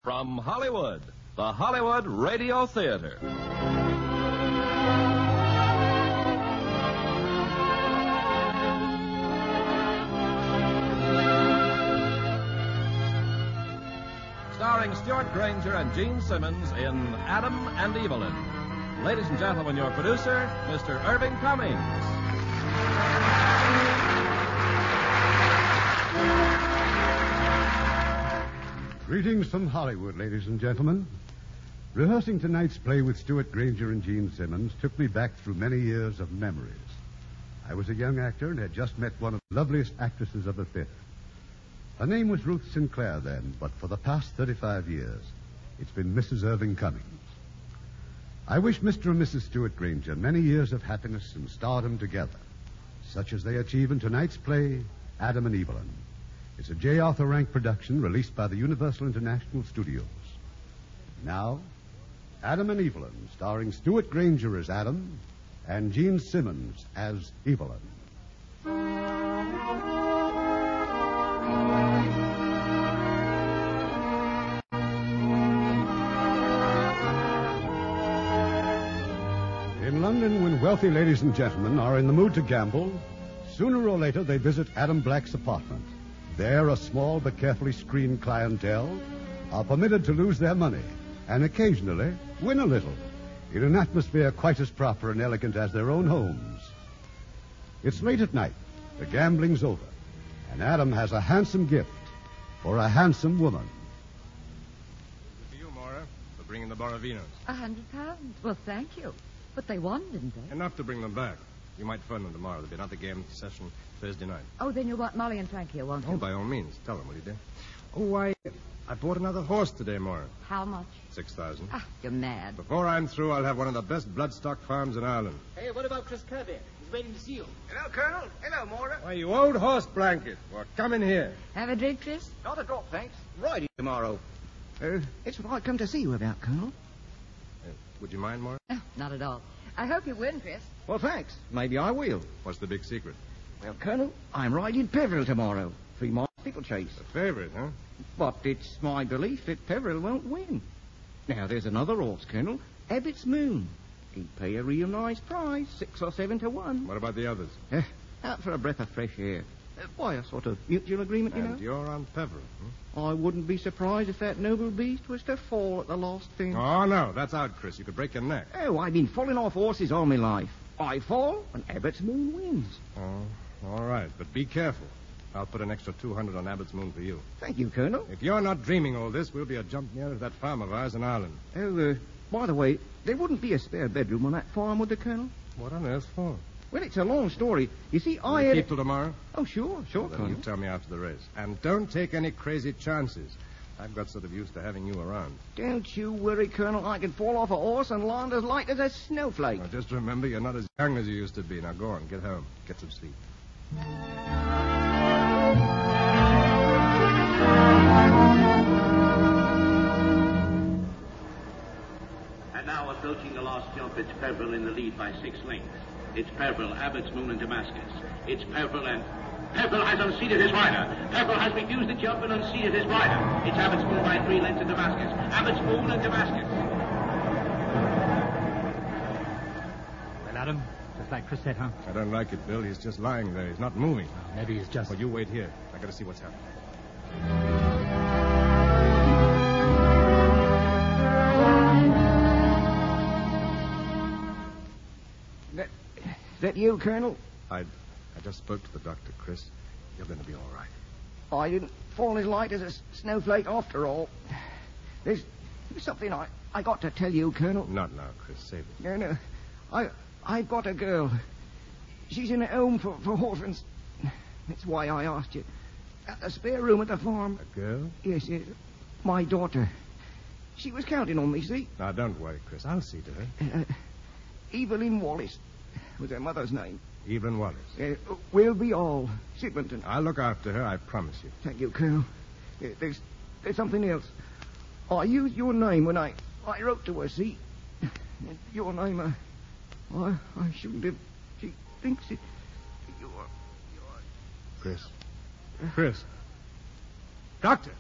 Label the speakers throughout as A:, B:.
A: From Hollywood, the Hollywood Radio Theatre. Starring Stewart Granger and Gene Simmons in Adam and Evelyn. Ladies and gentlemen, your producer, Mr. Irving Cummings.
B: Greetings from Hollywood, ladies and gentlemen. Rehearsing tonight's play with Stewart Granger and Gene Simmons took me back through many years of memories. I was a young actor and had just met one of the loveliest actresses of the theater. Her name was Ruth Sinclair then, but for the past 35 years, it's been Mrs. Irving Cummings. I wish Mr. and Mrs. Stewart Granger many years of happiness and stardom together, such as they achieve in tonight's play, Adam and Evelyn. It's a J. Arthur Rank production released by the Universal International Studios. Now, Adam and Evelyn, starring Stewart Granger as Adam and Gene Simmons as Evelyn. In London, when wealthy ladies and gentlemen are in the mood to gamble, sooner or later they visit Adam Black's apartment. There, a small but carefully screened clientele are permitted to lose their money and occasionally win a little in an atmosphere quite as proper and elegant as their own homes. It's late at night. The gambling's over, and Adam has a handsome gift for a handsome woman.
C: For you, Moira, for bringing the Boravinos.
D: £100. Well, thank you. But they won, didn't they?
C: Enough to bring them back. You might phone them tomorrow. There'll be another game session Thursday night.
D: Oh, then you'll want Molly and Frank here, won't you?
C: Oh, by all means. Tell them, will you, dear? Oh, I bought another horse today, Moira.
D: How much?
C: 6,000.
D: Ah, you're mad.
C: Before I'm through, I'll have one of the best bloodstock farms in Ireland.
E: Hey, what about Chris Kirby? He's waiting to see you.
F: Hello, Colonel. Hello, Moira.
C: Why, you old horse blanket. Well, come in here.
D: Have a drink, Chris?
F: Not a drop, thanks. Riding tomorrow. It's what I've come to see you about, Colonel.
C: Would you mind, Moira?
D: Oh, not at all. I hope you win, Chris.
F: Well, thanks. Maybe I will.
C: What's the big secret?
F: Well, Colonel, I'm riding Peveril tomorrow. 3 miles steeplechase.
C: A favorite, huh?
F: But it's my belief that Peveril won't win. Now, there's another horse, Colonel. Abbott's Moon. He'd pay a real nice price, 6 or 7 to 1.
C: What about the others?
F: Out for a breath of fresh air. By a sort of mutual agreement, you know.
C: And you're on Peveril,
F: I wouldn't be surprised if that noble beast was to fall at the last thing.
C: Oh, no, that's out, Chris. You could break your neck.
F: Oh, I've been falling off horses all my life. I fall, and Abbott's Moon wins.
C: Oh, all right, but be careful. I'll put an extra 200 on Abbott's Moon for you.
F: Thank you, Colonel.
C: If you're not dreaming all this, we'll be a jump nearer to that farm of ours in Ireland.
F: Oh, by the way, there wouldn't be a spare bedroom on that farm, would there, Colonel?
C: What on earth for?
F: Well, it's a long story. You see,
C: Will you keep till tomorrow?
F: Oh, sure,
C: Well, then
F: Colonel.
C: you tell me after the race. And don't take any crazy chances. I've got sort of used to having you around.
F: Don't you worry, Colonel. I can fall off a horse and land as light as a snowflake.
C: Now, just remember, you're not as young as you used to be. Now, go on, get home. Get some sleep.
G: And now approaching the last jump, it's Peveril in the lead by 6 lengths. It's Peveril, Abbott's Moon, and Damascus. It's Peveril and... Peveril has unseated his rider. Peveril has refused the jump and unseated his rider. It's Abbott's Moon by 3 lengths and Damascus. Abbott's Moon and Damascus.
E: Well, Adam, just like Chris said, huh?
C: I don't like it, Bill. He's just lying there. He's not moving.
E: Maybe he's just...
C: Well, you wait here. I got to see what's happening.
F: That you, Colonel?
C: I just spoke to the doctor, Chris. You're going to be all right.
F: I didn't fall as light as a snowflake after all. There's something I got to tell you, Colonel.
C: Not now, Chris. Save it.
F: No. I've got a girl. She's in a home for orphans. That's why I asked you. A spare room at the farm.
C: A girl?
F: Yes. My daughter. She was counting on me, see?
C: Now, don't worry, Chris. I'll see to her.
F: Evelyne Wallace was her mother's name.
C: Evelyn Wallace.
F: We'll be all. Sidmonton.
C: I'll look after her, I promise you.
F: Thank you, Colonel. There's something else. I used your name when I wrote to her, see? Your name, I shouldn't have. She thinks it. You're...
C: Chris. Doctor!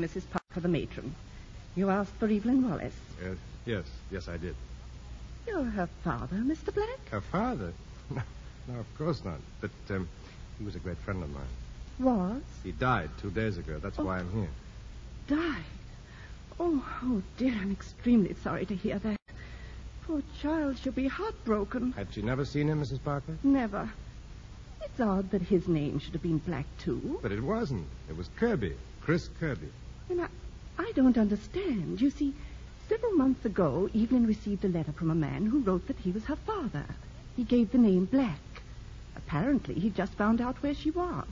H: Mrs. Parker, the matron. You asked for Evelyn Wallace.
C: Yes, I did.
H: You're her father, Mr. Black?
C: Her father? No, of course not. But he was a great friend of mine.
H: Was?
C: He died 2 days ago. That's why I'm here.
H: Died? Oh, dear, I'm extremely sorry to hear that. Poor child, she'll be heartbroken.
C: Had she never seen him, Mrs. Parker?
H: Never. It's odd that his name should have been Black, too.
C: But it wasn't. It was Kirby. Chris Kirby.
H: And I don't understand. You see, several months ago, Evelyn received a letter from a man who wrote that he was her father. He gave the name Black. Apparently, he just found out where she was.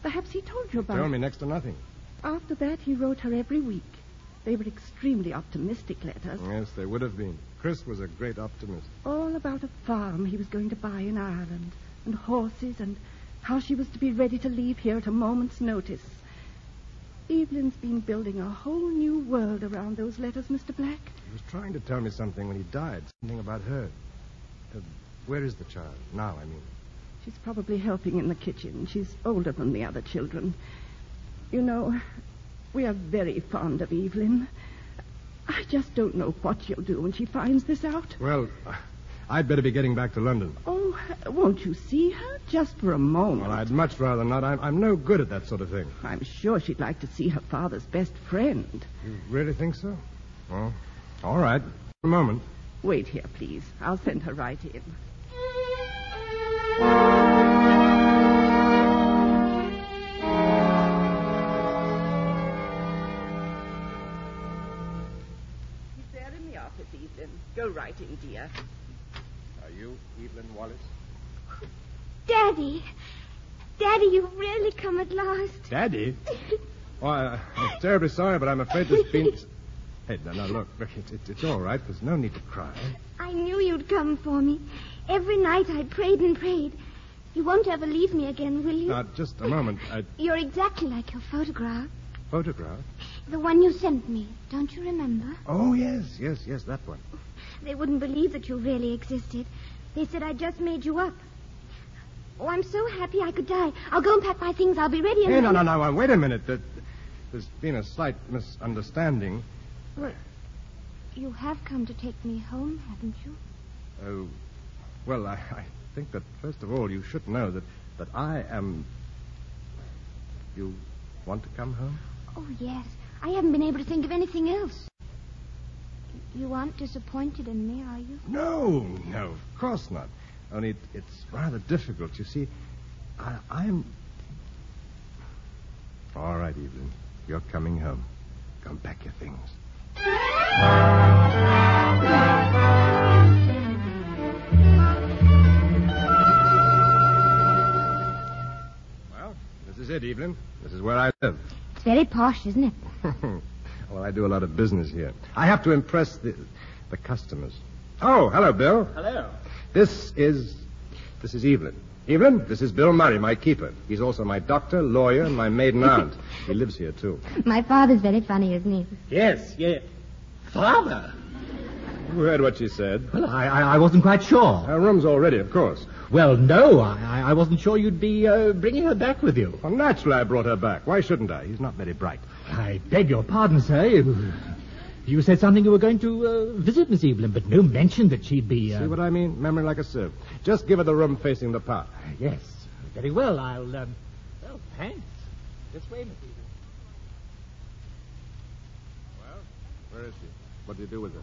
H: Perhaps he told you about it.
C: Told me next to nothing.
H: After that, he wrote her every week. They were extremely optimistic letters.
C: Yes, they would have been. Chris was a great optimist.
H: All about a farm he was going to buy in Ireland, and horses, and how she was to be ready to leave here at a moment's notice. Evelyn's been building a whole new world around those letters, Mr. Black.
C: He was trying to tell me something when he died. Something about her. Where is the child? Now, I mean.
H: She's probably helping in the kitchen. She's older than the other children. You know, we are very fond of Evelyn. I just don't know what she'll do when she finds this out.
C: Well, I'd better be getting back to London.
H: Oh, won't you see her? Just for a moment.
C: Well, I'd much rather not. I'm no good at that sort of thing.
H: I'm sure she'd like to see her father's best friend.
C: You really think so? Well, all right. A moment.
H: Wait here, please. I'll send her right in. He's there in the office, Evelyn. Go right in, dear.
C: Are you Evelyn Wallace?
I: Daddy, you've really come at last.
C: Daddy? Oh, I'm terribly sorry, but I'm afraid there's been... Hey, now, look, it's all right. There's no need to cry.
I: I knew you'd come for me. Every night I prayed and prayed. You won't ever leave me again, will you?
C: Now, just a moment.
I: You're exactly like your photograph.
C: Photograph?
I: The one you sent me. Don't you remember?
C: Oh, yes, that one.
I: They wouldn't believe that you really existed. They said I just made you up. Oh, I'm so happy I could die. I'll go and pack my things. I'll be ready in
C: Hey, no, wait a minute. There's been a slight misunderstanding.
I: Well, you have come to take me home, haven't you?
C: Oh, well, I think that, first of all, you should know that I am... You want to come home?
I: Oh, yes. I haven't been able to think of anything else. You aren't disappointed in me, are you?
C: No, of course not. Only it's rather difficult. You see, I'm... All right, Evelyn. You're coming home. Go and pack your things. Well, this is it, Evelyn. This is where I live.
I: It's very posh, isn't it?
C: Well, I do a lot of business here. I have to impress the customers. Oh, hello, Bill.
E: Hello.
C: This is Evelyn. Evelyn, this is Bill Murray, my keeper. He's also my doctor, lawyer, and my maiden aunt. He lives here, too.
I: My father's very funny, isn't he?
E: Yes. Father?
C: You heard what she said.
E: Well, I wasn't quite sure.
C: Her room's all ready, of course.
E: Well, no, I wasn't sure you'd be bringing her back with you.
C: Well, naturally I brought her back. Why shouldn't I? He's not very bright.
E: I beg your pardon, sir. You said something you were going to visit Miss Evelyn, but no mention that she'd be...
C: See what I mean? Memory like a sieve. Just give her the room facing the park.
E: Yes. Very well. I'll... Well, thanks. This way, Miss Evelyn.
C: Well, where is she? What do you do with her?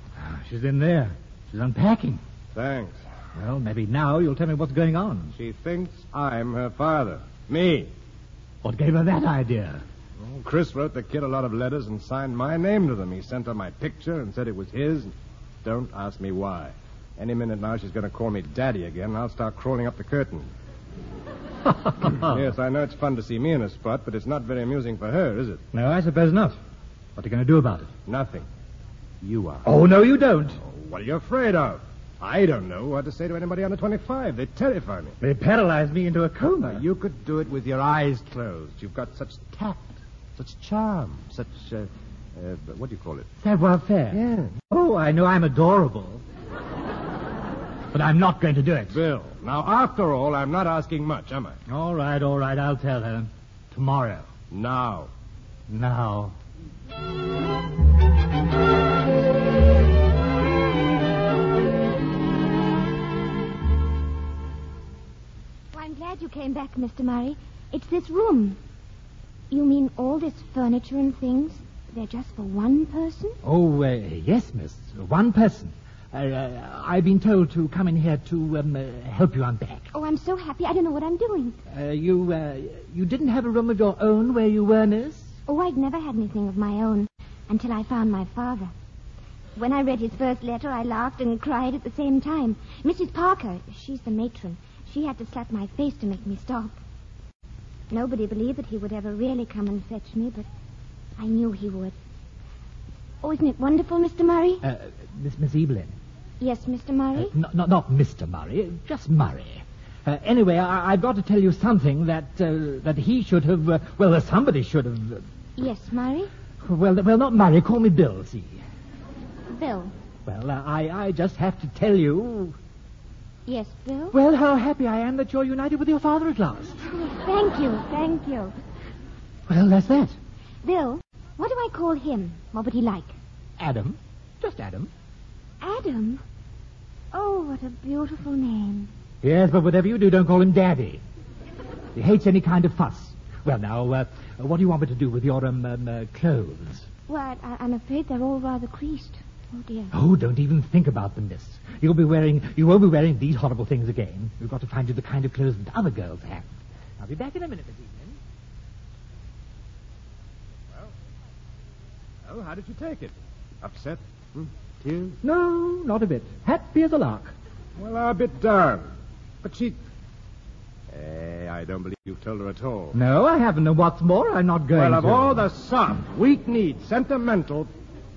E: She's in there. She's unpacking.
C: Thanks.
E: Well, maybe now you'll tell me what's going on.
C: She thinks I'm her father. Me.
E: What gave her that idea?
C: Well, Chris wrote the kid a lot of letters and signed my name to them. He sent her my picture and said it was his. Don't ask me why. Any minute now she's going to call me Daddy again, and I'll start crawling up the curtain. Yes, I know it's fun to see me in a spot, but it's not very amusing for her, is it?
E: No, I suppose not. What are you going to do about it?
C: Nothing. You are.
E: Oh, no, you don't.
C: Oh, what are you afraid of? I don't know what to say to anybody under 25. They terrify me.
E: They paralyzed me into a coma.
C: You could do it with your eyes closed. You've got such tact, such charm, such, what do you call it?
E: Savoir-faire.
C: Yeah.
E: Oh, I know I'm adorable. But I'm not going to do it.
C: Bill, now, after all, I'm not asking much, am I?
E: All right, I'll tell her. Tomorrow.
C: Now.
E: Now.
I: I'm glad you came back, Mr. Murray. It's this room. You mean all this furniture and things? They're just for one person?
E: Oh, yes, miss. One person. I've been told to come in here to help you unpack.
I: Oh, I'm so happy. I don't know what I'm doing.
E: You didn't have a room of your own where you were, miss?
I: Oh, I'd never had anything of my own until I found my father. When I read his first letter, I laughed and cried at the same time. Mrs. Parker, she's the matron. She had to slap my face to make me stop. Nobody believed that he would ever really come and fetch me, but I knew he would. Oh, isn't it wonderful, Mr. Murray?
E: Miss Evelyn.
I: Yes, Mr. Murray?
E: Not Mr. Murray, just Murray. Anyway, I've got to tell you something that he should have, somebody should have...
I: Yes, Murray?
E: Well, not Murray. Call me Bill, see.
I: Bill?
E: Well, I just have to tell you...
I: Yes, Bill?
E: Well, how happy I am that you're united with your father at last.
I: Oh, thank you.
E: Well, that's that.
I: Bill, what do I call him? What would he like?
E: Adam. Just Adam.
I: Adam? Oh, what a beautiful name.
E: Yes, but whatever you do, don't call him Daddy. He hates any kind of fuss. Well, now, what do you want me to do with your, clothes?
I: Well, I'm afraid they're all rather creased. Oh, dear.
E: Oh, don't even think about them, miss. You won't be wearing these horrible things again. We've got to find you the kind of clothes that other girls have. I'll be back in a minute, Miss Evelyn.
C: Well, how did you take it? Upset? Tears?
E: No, not a bit. Happy as a lark.
C: Well, I'll be darned. But she... I don't believe you've told her at all.
E: No, I haven't. And what's more, I'm not going to.
C: Well, of all the soft, weak-kneed, sentimental...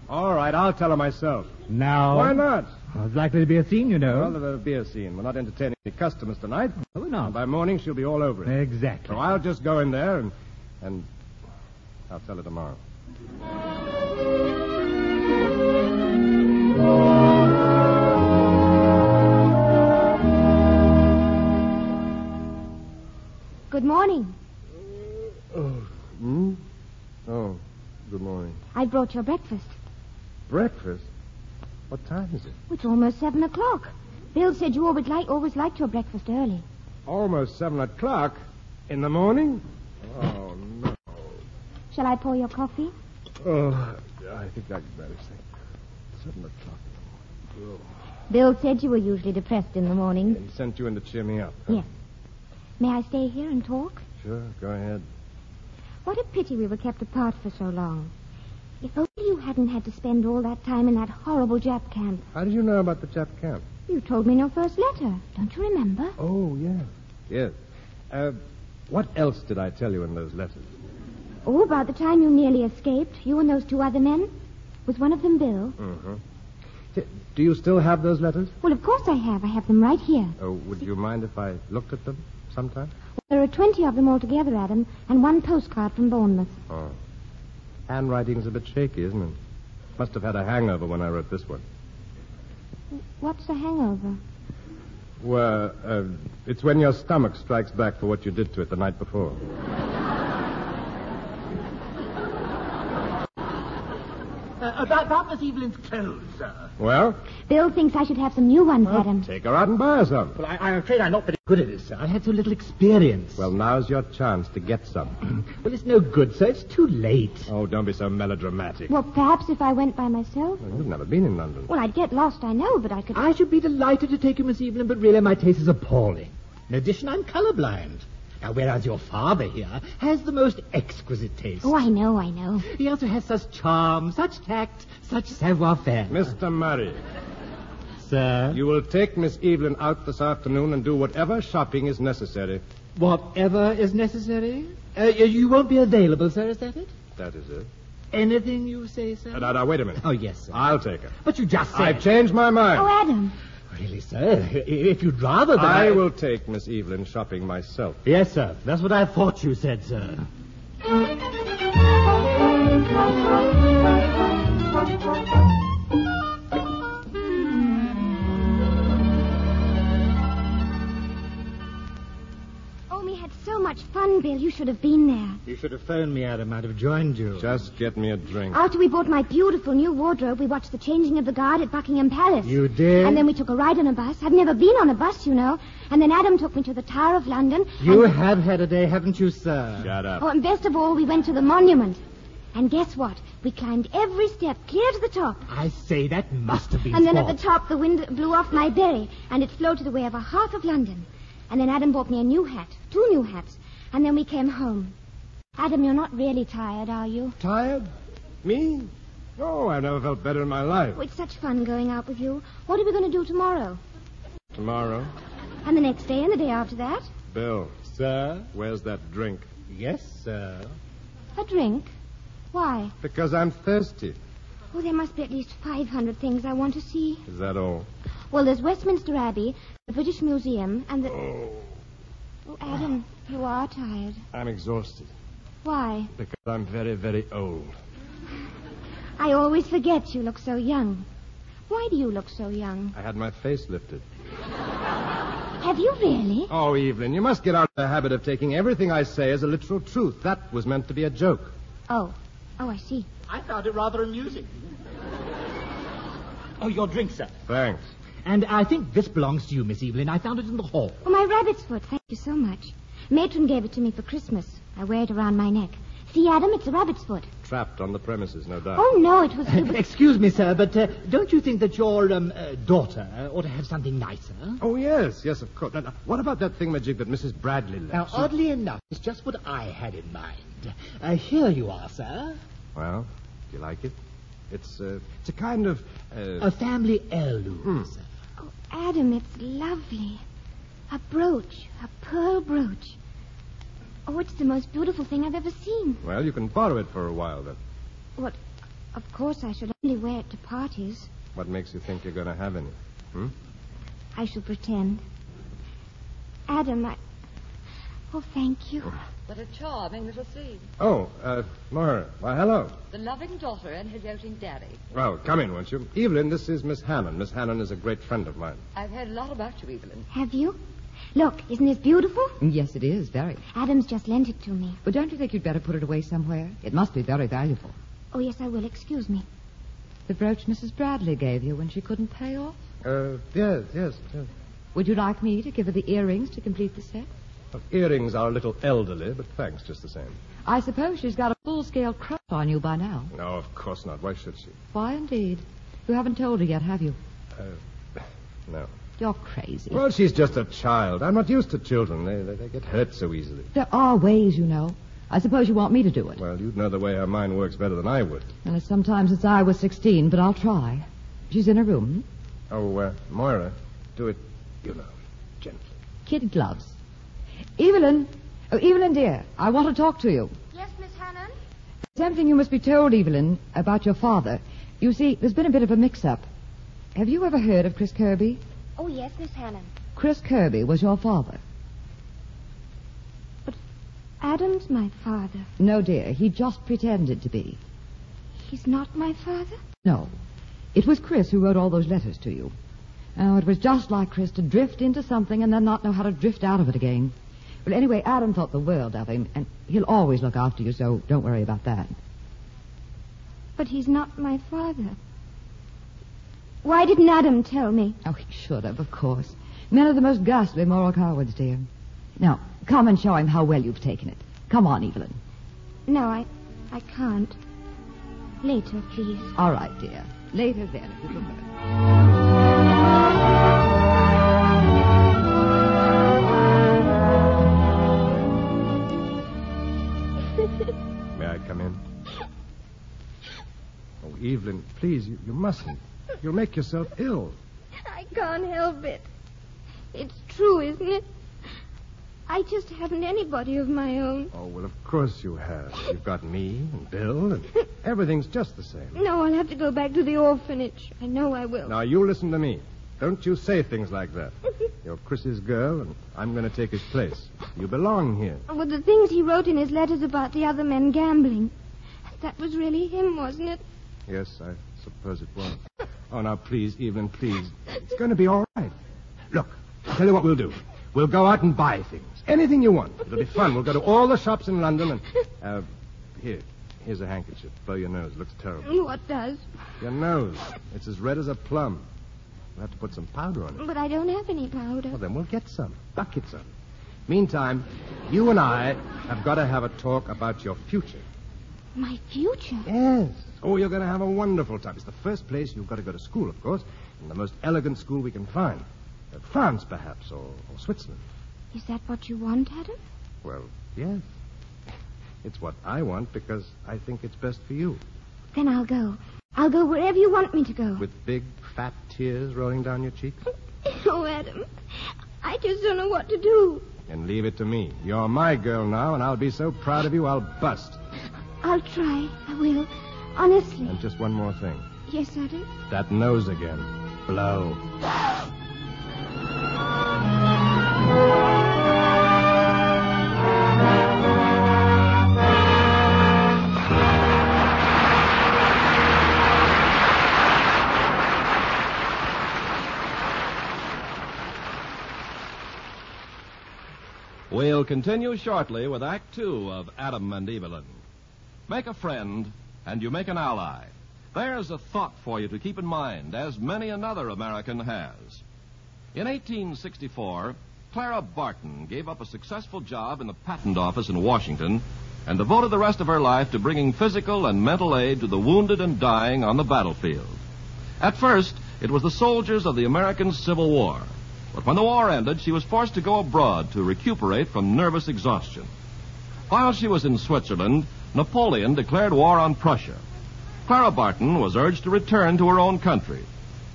C: All right, I'll tell her myself.
E: Now...
C: Why not?
E: Well, there's likely to be a scene, you know.
C: Well, there'll be a scene. We're not entertaining any customers tonight.
E: Oh, we're not.
C: And by morning, she'll be all over it.
E: Exactly.
C: So I'll just go in there and I'll tell her tomorrow.
I: Good morning.
C: Oh, good morning.
I: I brought your breakfast.
C: Breakfast? What time is it?
I: It's almost 7 o'clock. Bill said you always liked your breakfast early.
C: Almost 7 o'clock? In the morning? Oh, no.
I: Shall I pour your coffee?
C: Oh, I think I'd better say 7 o'clock in the morning. Oh.
I: Bill said you were usually depressed in the morning.
C: And sent you in to cheer me up. Huh?
I: Yes. May I stay here and talk?
C: Sure, go ahead.
I: What a pity we were kept apart for so long. If only you hadn't had to spend all that time in that horrible Jap camp.
C: How did you know about the Jap camp?
I: You told me in your first letter. Don't you remember?
C: Oh, yeah. Yes. What else did I tell you in those letters?
I: Oh, about the time you nearly escaped, you and those 2 other men. Was one of them Bill?
C: Mm-hmm. Do you still have those letters?
I: Well, of course I have. I have them right here.
C: Oh, would you mind if I looked at them sometime?
I: There are 20 of them altogether, Adam, and 1 postcard from Bournemouth.
C: Oh. Handwriting's a bit shaky, isn't it? Must have had a hangover when I wrote this one.
I: What's a hangover?
C: Well, it's when your stomach strikes back for what you did to it the night before.
E: About Miss Evelyn's clothes, sir.
C: Well?
I: Bill thinks I should have some new ones, Adam.
C: Take her out and buy her some.
E: Well, I'm afraid I'm not very good at it, sir. I've had so little experience.
C: Well, now's your chance to get some.
E: Well, it's no good, sir. It's too late.
C: Oh, don't be so melodramatic.
I: Well, perhaps if I went by myself.
C: Well, you've never been in London.
I: Well, I'd get lost, I know, but I could...
E: I should be delighted to take you, Miss Evelyn, but really my taste is appalling. In addition, I'm colorblind. Now, whereas your father here has the most exquisite taste.
I: Oh, I know.
E: He also has such charm, such tact, such savoir-faire.
C: Mr. Murray.
E: Sir?
C: You will take Miss Evelyn out this afternoon and do whatever shopping is necessary.
E: Whatever is necessary? You won't be available, sir, is that it?
C: That is it.
E: Anything you say, sir?
C: Now, wait a minute.
E: Oh, yes, sir.
C: I'll take her.
E: But you just said...
C: I've changed my mind.
I: Oh, Adam.
E: Really, sir? If you'd rather that
C: I will take Miss Evelyn shopping myself.
E: Yes, sir. That's what I thought you said, sir.
I: Oh, we had so much fun fun, Bill. You should have been there.
E: You should have phoned me, Adam. I'd have joined you.
C: Just get me a drink.
I: After we bought my beautiful new wardrobe, we watched the changing of the guard at Buckingham Palace.
E: You did?
I: And then we took a ride on a bus. I've never been on a bus, you know. And then Adam took me to the Tower of London.
E: You have had a day, haven't you, sir?
C: Shut up.
I: Oh, and best of all, we went to the monument. And guess what? We climbed every step clear to the top.
E: I say, that must have been
I: And then at
E: sport.
I: the top, the wind blew off my berry, and it floated away over half of London. And then Adam bought me a new hat, 2 new hats. And then we came home. Adam, you're not really tired, are you?
C: Tired? Me? Oh, I've never felt better in my life.
I: Oh, it's such fun going out with you. What are we going to do tomorrow?
C: Tomorrow?
I: And the next day and the day after that?
C: Bill,
E: Sir?
C: where's that drink?
E: Yes, sir.
I: A drink? Why?
C: Because I'm thirsty.
I: Oh, there must be at least 500 things I want to see.
C: Is that all?
I: Well, there's Westminster Abbey, the British Museum, and the... Oh, Adam, you are tired.
C: I'm exhausted.
I: Why?
C: Because I'm very, very old.
I: I always forget you look so young. Why do you look so young?
C: I had my face lifted.
I: Have you really?
C: Oh, Evelyn, you must get out of the habit of taking everything I say as a literal truth. That was meant to be a joke.
I: Oh, I see.
E: I found it rather amusing. Oh, your drink, sir.
C: Thanks.
E: And I think this belongs to you, Miss Evelyn. I found it in the hall.
I: Oh, my rabbit's foot. Thank you so much. Matron gave it to me for Christmas. I wear it around my neck. See, Adam, it's a rabbit's foot.
C: Trapped on the premises, no doubt.
I: Oh, no, it was...
E: Excuse me, sir, but don't you think that your daughter ought to have something nicer?
C: Oh, yes, of course. Now, what about that thingamajig that Mrs. Bradley left?
E: Now, oddly enough, it's just what I had in mind. Here you are, sir.
C: Well, do you like it? It's a kind of...
E: A family heirloom, sir.
I: Oh, Adam, it's lovely. A brooch, a pearl brooch. Oh, it's the most beautiful thing I've ever seen.
C: Well, you can borrow it for a while, then.
I: What? Of course, I should only wear it to parties.
C: What makes you think you're going to have any?
I: I shall pretend. Adam, Oh, thank you.
D: What a charming little scene.
C: Oh, Moira. Why, hello.
D: The loving daughter and her doting daddy.
C: Well, come in, won't you? Evelyn, this is Miss Hannon. Miss Hannon is a great friend of mine.
D: I've heard a lot about you, Evelyn.
I: Have you? Look, isn't this beautiful?
D: Yes, it is, very.
I: Adam's just lent it to me.
D: But don't you think you'd better put it away somewhere? It must be very valuable.
I: Oh, yes, I will. Excuse me.
D: The brooch Mrs. Bradley gave you when she couldn't pay off?
C: Yes.
D: Would you like me to give her the earrings to complete the set?
C: Well, earrings are a little elderly, but thanks just the same.
D: I suppose she's got a full-scale crush on you by now.
C: No, of course not. Why should she?
D: Why, indeed? You haven't told her yet, have you?
C: No.
D: You're crazy.
C: Well, she's just a child. I'm not used to children. They get hurt so easily.
D: There are ways, you know. I suppose you want me to do it.
C: Well, you'd know the way her mind works better than I would.
D: Well, it's sometimes since I was 16, but I'll try. She's in her room.
C: Oh, Moira, do it, gently.
D: Kid gloves. Evelyn. Oh, Evelyn, dear, I want to talk to you.
I: Yes, Miss Hannon?
D: There's something you must be told, Evelyn, about your father. You see, there's been a bit of a mix-up. Have you ever heard of Chris Kirby?
I: Oh, yes, Miss Hannon.
D: Chris Kirby was your father.
I: But Adam's my father.
D: No, dear, he just pretended to be.
I: He's not my father?
D: No. It was Chris who wrote all those letters to you. Oh, it was just like Chris to drift into something and then not know how to drift out of it again. Well, anyway, Adam thought the world of him, and he'll always look after you, so don't worry about that.
I: But he's not my father. Why didn't Adam tell me?
D: Oh, he should have, of course. Men are the most ghastly moral cowards, dear. Now, come and show him how well you've taken it. Come on, Evelyn.
I: No, I can't. Later, please.
D: All right, dear. Later, then, if you prefer.
C: May I come in? Oh, Evelyn, please, you mustn't. You'll make yourself ill.
I: I can't help it. It's true, isn't it? I just haven't anybody of my own.
C: Oh, well, of course you have. You've got me and Bill, and everything's just the same.
I: No, I'll have to go back to the orphanage. I know I will.
C: Now, you listen to me. Don't you say things like that. You're Chris's girl, and I'm going to take his place. You belong here.
I: Well, the things he wrote in his letters about the other men gambling, that was really him, wasn't it?
C: Yes, I suppose it was. Oh, now, please, Evelyn, please. It's going to be all right. Look, I'll tell you what we'll do. We'll go out and buy things. Anything you want. It'll be fun. We'll go to all the shops in London and... Here's a handkerchief. Blow your nose. It looks terrible.
I: What does?
C: Your nose. It's as red as a plum. We'll have to put some powder on it.
I: But I don't have any powder.
C: Well, then we'll get some. Buckets of it. Meantime, you and I have got to have a talk about your future.
I: My future?
C: Yes. Oh, you're going to have a wonderful time. It's the first place you've got to go to school, of course, and the most elegant school we can find. France, perhaps, or Switzerland.
I: Is that what you want, Adam?
C: Well, yes. It's what I want because I think it's best for you.
I: Then I'll go. I'll go wherever you want me to go.
C: With big, fat tears rolling down your cheeks?
I: Oh, Adam, I just don't know what to do.
C: And leave it to me. You're my girl now, and I'll be so proud of you I'll bust.
I: I'll try. I will. Honestly.
C: And just one more thing.
I: Yes, Adam?
C: That nose again. Blow.
A: We'll continue shortly with Act 2 of Adam and Evelyn. Make a friend, and you make an ally. There's a thought for you to keep in mind, as many another American has. In 1864, Clara Barton gave up a successful job in the patent office in Washington and devoted the rest of her life to bringing physical and mental aid to the wounded and dying on the battlefield. At first, it was the soldiers of the American Civil War. But when the war ended, she was forced to go abroad to recuperate from nervous exhaustion. While she was in Switzerland, Napoleon declared war on Prussia. Clara Barton was urged to return to her own country,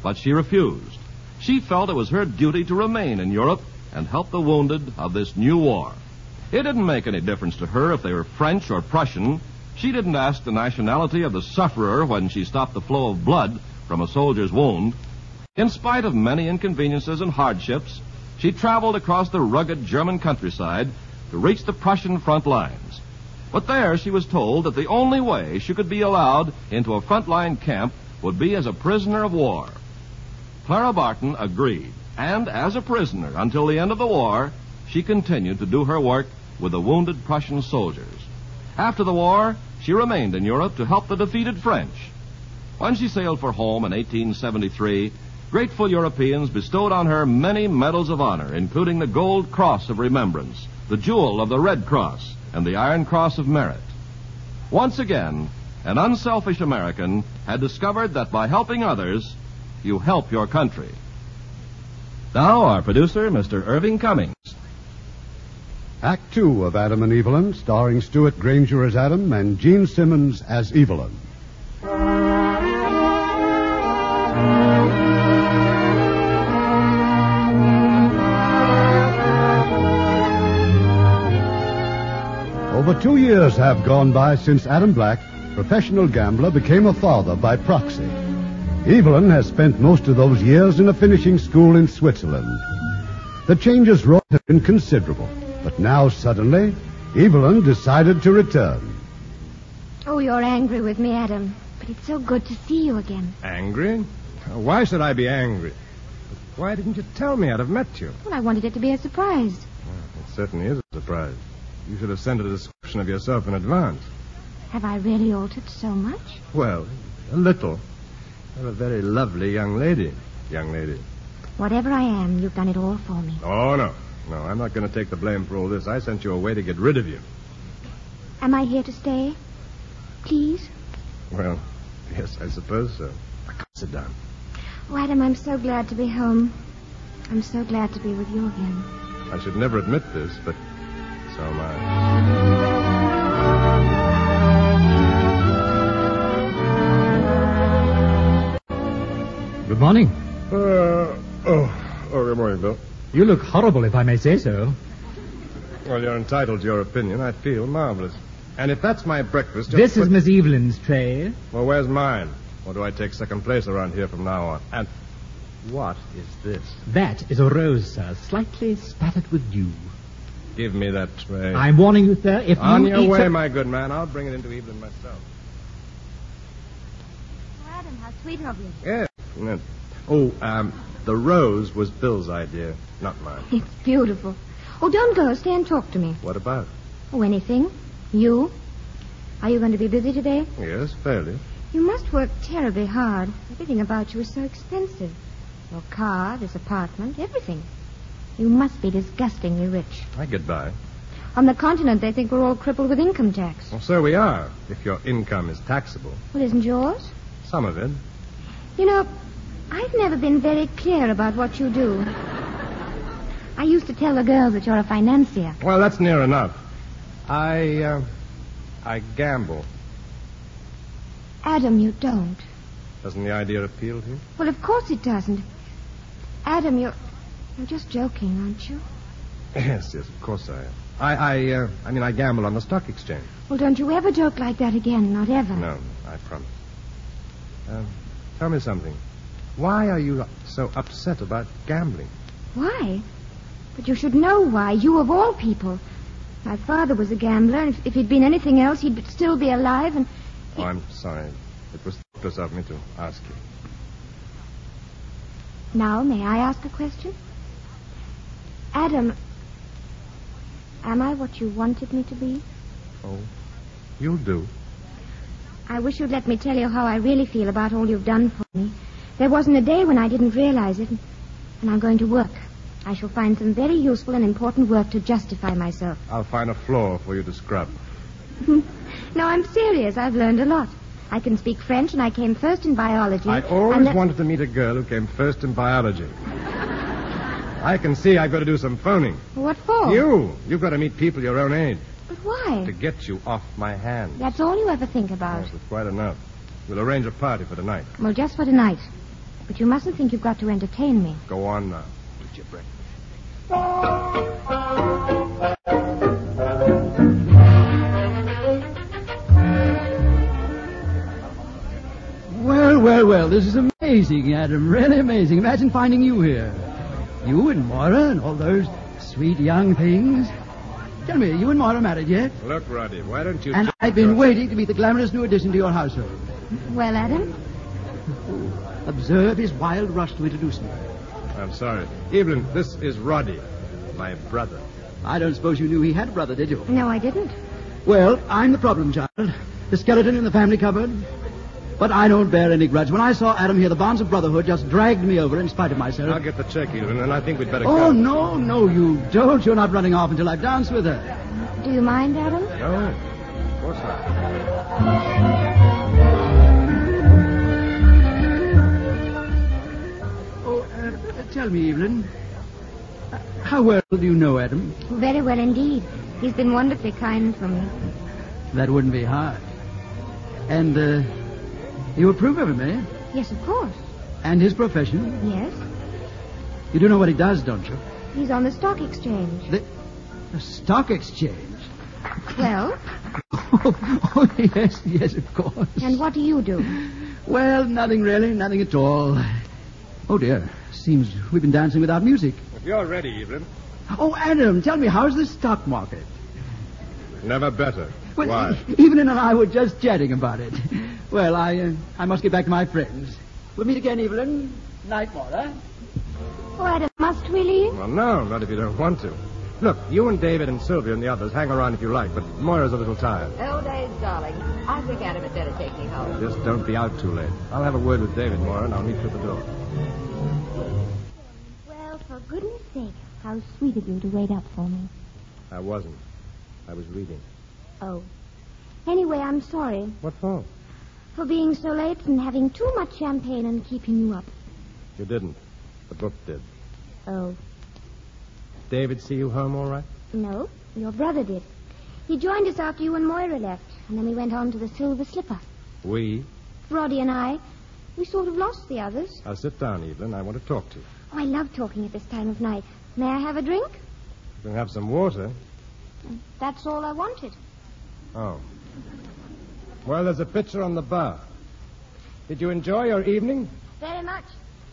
A: but she refused. She felt it was her duty to remain in Europe and help the wounded of this new war. It didn't make any difference to her if they were French or Prussian. She didn't ask the nationality of the sufferer when she stopped the flow of blood from a soldier's wound. In spite of many inconveniences and hardships, she traveled across the rugged German countryside to reach the Prussian front lines. But there she was told that the only way she could be allowed into a frontline camp would be as a prisoner of war. Clara Barton agreed, and as a prisoner until the end of the war, she continued to do her work with the wounded Prussian soldiers. After the war, she remained in Europe to help the defeated French. When she sailed for home in 1873, grateful Europeans bestowed on her many medals of honor, including the Gold Cross of Remembrance, the Jewel of the Red Cross, and the Iron Cross of Merit. Once again, an unselfish American had discovered that by helping others, you help your country. Now, our producer, Mr. Irving Cummings.
B: Act 2 of Adam and Evelyn, starring Stewart Granger as Adam and Gene Simmons as Evelyn. Over 2 years have gone by since Adam Black, professional gambler, became a father by proxy. Evelyn has spent most of those years in a finishing school in Switzerland. The changes wrought have been considerable, but now suddenly, Evelyn decided to return.
I: Oh, you're angry with me, Adam. But it's so good to see you again.
C: Angry? Why should I be angry? Why didn't you tell me I'd have met you?
I: Well, I wanted it to be a surprise.
C: Well, it certainly is a surprise. You should have sent a description of yourself in advance.
I: Have I really altered so much?
C: Well, a little. You're a very lovely young lady.
I: Whatever I am, you've done it all for me.
C: Oh, no. No, I'm not going to take the blame for all this. I sent you away to get rid of you.
I: Am I here to stay? Please?
C: Well, yes, I suppose so. Sit down.
I: Oh, Adam, I'm so glad to be home. I'm so glad to be with you again.
C: I should never admit this, but so am I.
J: Good morning.
C: Good morning, Bill.
J: You look horrible, if I may say so.
C: Well, you're entitled to your opinion. I feel marvelous. And if that's my breakfast...
J: This is Miss Evelyn's tray.
C: Well, where's mine? Or do I take second place around here from now on? And what is this?
J: That is a rose, sir, slightly spattered with dew.
C: Give me that tray.
J: I'm warning you, sir, if
C: on
J: you
C: your way,
J: so...
C: my good man. I'll bring it into Evelyn myself.
I: Oh, Adam, how sweet of you.
C: Yes. The The rose was Bill's idea, not mine.
I: It's beautiful. Oh, don't go. Stay and talk to me.
C: What about?
I: Oh, anything. You? Are you going to be busy today?
C: Yes, fairly.
I: You must work terribly hard. Everything about you is so expensive. Your car, this apartment, everything. You must be disgustingly rich.
C: I get by.
I: On the continent, they think we're all crippled with income tax.
C: Well, so we are, if your income is taxable.
I: Well, isn't yours?
C: Some of it.
I: You know, I've never been very clear about what you do. I used to tell the girls that you're a financier.
C: Well, that's near enough. I gamble.
I: Adam, you don't.
C: Doesn't the idea appeal to you?
I: Well, of course it doesn't. Adam, you're just joking, aren't you?
C: Yes, of course I am. I gamble on the stock exchange.
I: Well, don't you ever joke like that again, not ever.
C: No, I promise. Tell me something. Why are you so upset about gambling?
I: Why? But you should know why, you of all people. My father was a gambler, and if he'd been anything else, he'd still be alive, and...
C: Oh, I'm sorry. It was thoughtless of me to ask you.
I: Now, may I ask a question? Adam, am I what you wanted me to be?
C: Oh, you'll do.
I: I wish you'd let me tell you how I really feel about all you've done for me. There wasn't a day when I didn't realize it, and I'm going to work. I shall find some very useful and important work to justify myself.
C: I'll find a floor for you to scrub.
I: No, I'm serious. I've learned a lot. I can speak French, and I came first in biology.
C: I always wanted to meet a girl who came first in biology. I can see I've got to do some phoning.
I: What for?
C: You've got to meet people your own age.
I: But why?
C: To get you off my hands.
I: That's all you ever think about.
C: Yes, it's quite enough. We'll arrange a party for tonight.
I: Well, just for tonight. But you mustn't think you've got to entertain me.
C: Go on now. Eat your breakfast.
K: Well, this is amazing, Adam. Really amazing. Imagine finding you here. You and Moira and all those sweet young things. Tell me, are you and Moira married yet?
C: Look, Roddy, why don't you...
K: And I've been waiting to be the glamorous new addition to your household.
I: Well, Adam?
K: Observe his wild rush to introduce me.
C: I'm sorry. Evelyn, this is Roddy, my brother.
K: I don't suppose you knew he had a brother, did you?
I: No, I didn't.
K: Well, I'm the problem child. The skeleton in the family cupboard. But I don't bear any grudge. When I saw Adam here, the bonds of brotherhood just dragged me over in spite of myself.
C: I'll get the check, Evelyn, and I think we'd better go.
K: Oh, no, you don't. You're not running off until I've danced with her.
I: Do you mind, Adam?
C: No, of course not.
K: Tell me, Evelyn, how well do you know Adam?
I: Very well indeed. He's been wonderfully kind for me.
K: That wouldn't be hard. And, you approve of him, eh?
I: Yes, of course.
K: And his profession?
I: Yes.
K: You do know what he does, don't you?
I: He's on the stock exchange.
K: The stock exchange?
I: Well?
K: Oh, yes, of course.
I: And what do you do?
K: Well, nothing really, nothing at all. Oh, dear. Seems we've been dancing without music.
C: If you're ready, Evelyn.
K: Oh, Adam, tell me, how's the stock market?
C: Never better.
K: Well,
C: Why?
K: Evelyn and I were just chatting about it. Well, I must get back to my friends. We'll meet again, Evelyn. Night, Moira.
I: Oh, Adam, must we leave?
C: Well, no, not if you don't want to. Look, you and David and Sylvia and the others hang around if you like, but Moira's a little tired.
D: Oh, days, darling. I think Adam had better take me home.
C: Just don't be out too late. I'll have a word with David, Moira, and I'll meet you at the door.
I: Well, for goodness sake, how sweet of you to wait up for me.
C: I wasn't. I was reading.
I: Oh. Anyway, I'm sorry.
C: What for?
I: For being so late and having too much champagne and keeping you up.
C: You didn't. The book did.
I: Oh.
C: David see you home all right?
I: No, your brother did. He joined us after you and Moira left, and then we went on to the Silver Slipper.
C: We?
I: Roddy and I. We sort of lost the others.
C: Now sit down, Evelyn. I want to talk to you.
I: Oh, I love talking at this time of night. May I have a drink?
C: You can have some water.
I: That's all I wanted.
C: Oh. Well, there's a pitcher on the bar. Did you enjoy your evening?
I: Very much.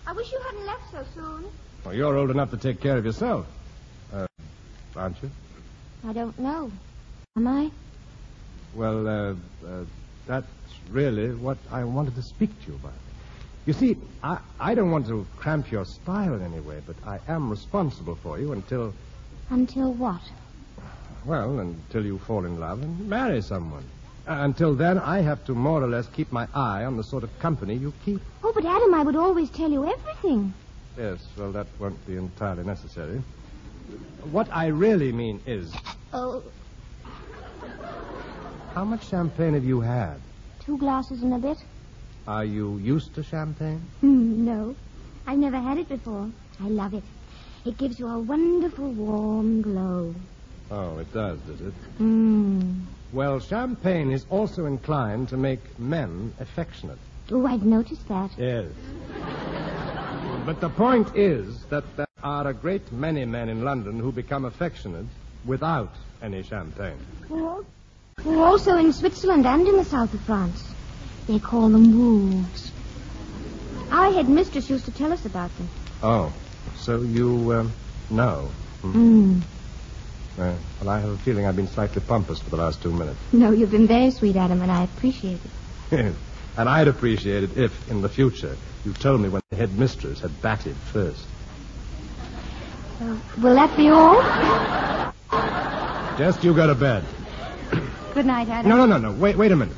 I: I wish you hadn't left so soon.
C: Well, you're old enough to take care of yourself. Aren't you?
I: I don't know. Am I?
C: Well, that's really what I wanted to speak to you about. You see, I don't want to cramp your style in any way, but I am responsible for you until...
I: Until what?
C: Well, until you fall in love and marry someone. Until then, I have to more or less keep my eye on the sort of company you keep.
I: Oh, but Adam, I would always tell you everything.
C: Yes, well, that won't be entirely necessary. What I really mean is...
I: Oh.
C: How much champagne have you had?
I: 2 glasses and a bit.
C: Are you used to champagne?
I: No. I've never had it before. I love it. It gives you a wonderful warm glow.
C: Oh, it does it?
I: Mm.
C: Well, champagne is also inclined to make men affectionate.
I: Oh, I've noticed that.
C: Yes. But the point is that there are a great many men in London who become affectionate without any champagne.
I: Also in Switzerland and in the south of France. They call them wolves. Our headmistress used to tell us about them.
C: Oh, so you know. Well, I have a feeling I've been slightly pompous for the last 2 minutes.
I: No, you've been very sweet, Adam, and I appreciate it.
C: And I'd appreciate it if, in the future, you told me when the headmistress had batted first.
I: Will that be all?
C: Just you go to bed.
I: Good night, Adam.
C: No. Wait a minute.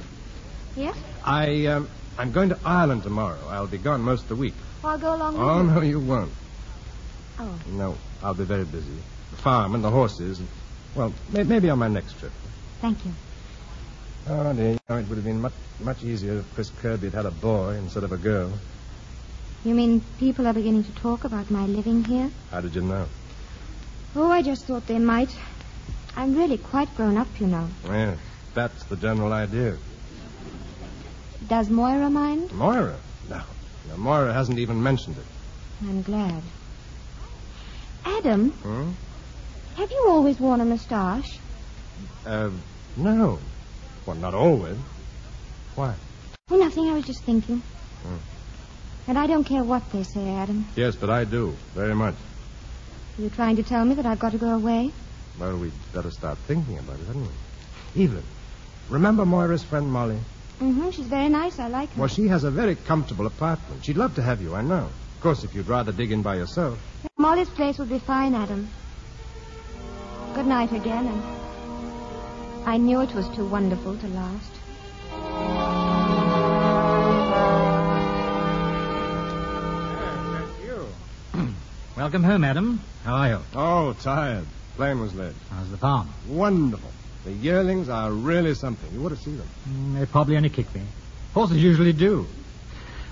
I: Yes?
C: I'm going to Ireland tomorrow. I'll be gone most of the week.
I: I'll go along with you.
C: Oh, no, you won't.
I: Oh.
C: No, I'll be very busy. The farm and the horses. And, well, maybe on my next trip.
I: Thank you.
C: Oh, dear. It would have been much easier if Chris Kirby had had a boy instead of a girl.
I: You mean people are beginning to talk about my living here?
C: How did you know?
I: Oh, I just thought they might. I'm really quite grown up, you know.
C: Yes, that's the general idea.
I: Does Moira mind?
C: Moira? No, Moira hasn't even mentioned it.
I: I'm glad. Adam, have you always worn a moustache?
C: No. Well, not always. Why?
I: Oh, nothing. I was just thinking. And I don't care what they say, Adam.
C: Yes, but I do. Very much.
I: Are you trying to tell me that I've got to go away?
C: Well, we'd better start thinking about it, hadn't we? Evelyn, remember Moira's friend Molly?
I: She's very nice. I like her.
C: Well, she has a very comfortable apartment. She'd love to have you, I know. Of course, if you'd rather dig in by yourself.
I: Molly's place would be fine, Adam. Good night again, and I knew it was too wonderful to last.
C: That's you.
E: Welcome home, Adam. How are you?
C: Oh, tired. Plane was late.
E: How's the farm?
C: Wonderful. The yearlings are really something. You ought to see them.
E: They probably only kick me. Horses usually do.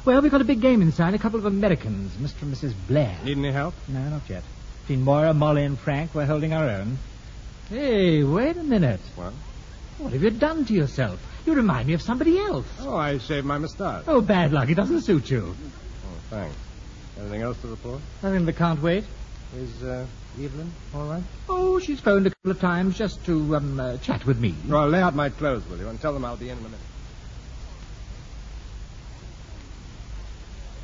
E: Well, we've got a big game inside. A couple of Americans, Mr. and Mrs. Blair.
C: Need any help?
E: No, not yet. Between Moira, Molly, and Frank, we're holding our own. Hey, wait a minute.
C: What?
E: What have you done to yourself? You remind me of somebody else.
C: Oh, I shaved my moustache.
E: Oh, bad luck. It doesn't suit you.
C: Oh, thanks. Anything else to report?
E: Nothing that can't wait.
C: Is Evelyn all right?
E: Oh, she's phoned a couple of times just to chat with me.
C: Well, lay out my clothes, will you, and tell them I'll be in a minute.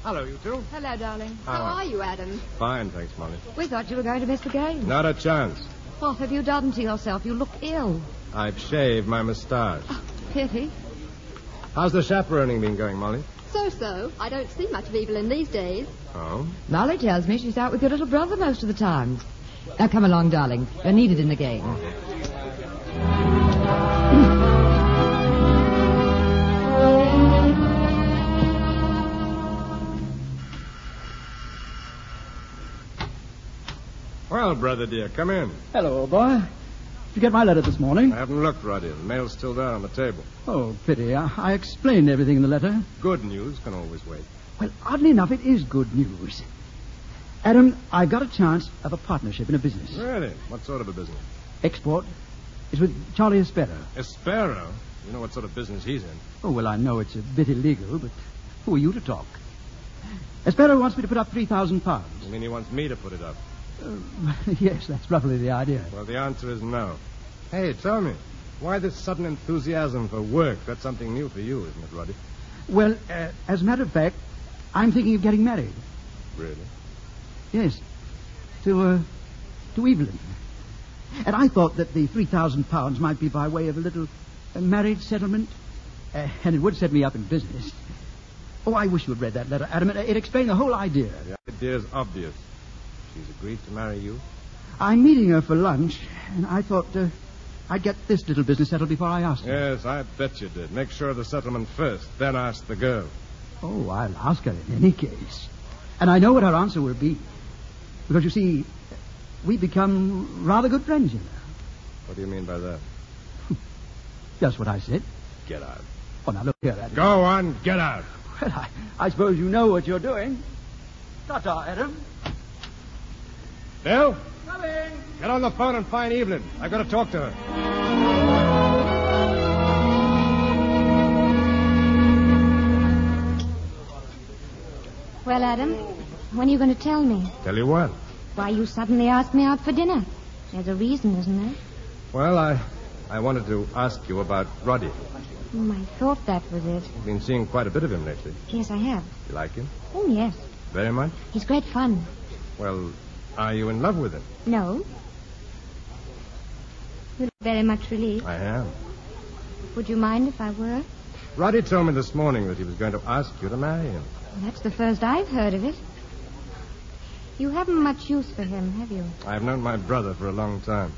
C: Hello, you two.
D: Hello, darling.
C: How
D: are you, Adam?
C: Fine, thanks, Molly.
D: We thought you were going to miss the game.
C: Not a chance.
D: What have you done to yourself? You look ill.
C: I've shaved my moustache.
D: Oh, pity.
C: How's the chaperoning been going, Molly?
L: So. I don't see much of Evelyn these days.
C: Oh?
D: Molly tells me she's out with your little brother most of the time. Now, come along, darling. You're needed in the game.
C: Well, brother dear, come in.
K: Hello, old boy. Did you get my letter this morning?
C: I haven't looked, Roddy. The mail's still there on the table.
K: Oh, pity. I explained everything in the letter.
C: Good news can always wait.
K: Well, oddly enough, it is good news. Adam, I got a chance of a partnership in a business.
C: Really? What sort of a business?
K: Export. It's with Charlie Espero.
C: Espero? You know what sort of business he's in.
K: Oh, well, I know it's a bit illegal, but who are you to talk? Espero wants me to put up £3,000.
C: You mean he wants me to put it up?
K: Yes, that's roughly the idea.
C: Well, the answer is no. Hey, tell me, why this sudden enthusiasm for work? That's something new for you, isn't it, Roddy?
K: Well, as a matter of fact, I'm thinking of getting married.
C: Really?
K: Yes. To Evelyn. And I thought that the £3,000 might be by way of a little marriage settlement. And it would set me up in business. Oh, I wish you had read that letter, Adam. It explained the whole idea.
C: The idea's obvious. She's agreed to marry you.
K: I'm meeting her for lunch, and I thought I'd get this little business settled before I asked her.
C: Yes, I bet you did. Make sure of the settlement first, then ask the girl.
K: Oh, I'll ask her in any case. And I know what her answer will be. Because, you see, we've become rather good friends, you know.
C: What do you mean by that?
K: Just what I said.
C: Get out.
K: Oh, now look here, Adam.
C: Go on, get out.
K: Well, I suppose you know what you're doing. Ta-ta, Adam.
C: Bill?
K: Coming.
C: Get on the phone and find Evelyn. I've got to talk to her.
I: Well, Adam, when are you going to tell me?
C: Tell you what?
I: Why you suddenly asked me out for dinner. There's a reason, isn't there?
C: Well, I wanted to ask you about Roddy.
I: I thought that was it.
C: You've been seeing quite a bit of him lately.
I: Yes, I have.
C: You like him?
I: Oh, yes.
C: Very much?
I: He's great fun.
C: Well, are you in love with him?
I: No. You look very much relieved.
C: I am.
I: Would you mind if I were?
C: Roddy told me this morning that he was going to ask you to marry him.
I: Well, that's the first I've heard of it. You haven't much use for him, have you?
C: I've known my brother for a long time.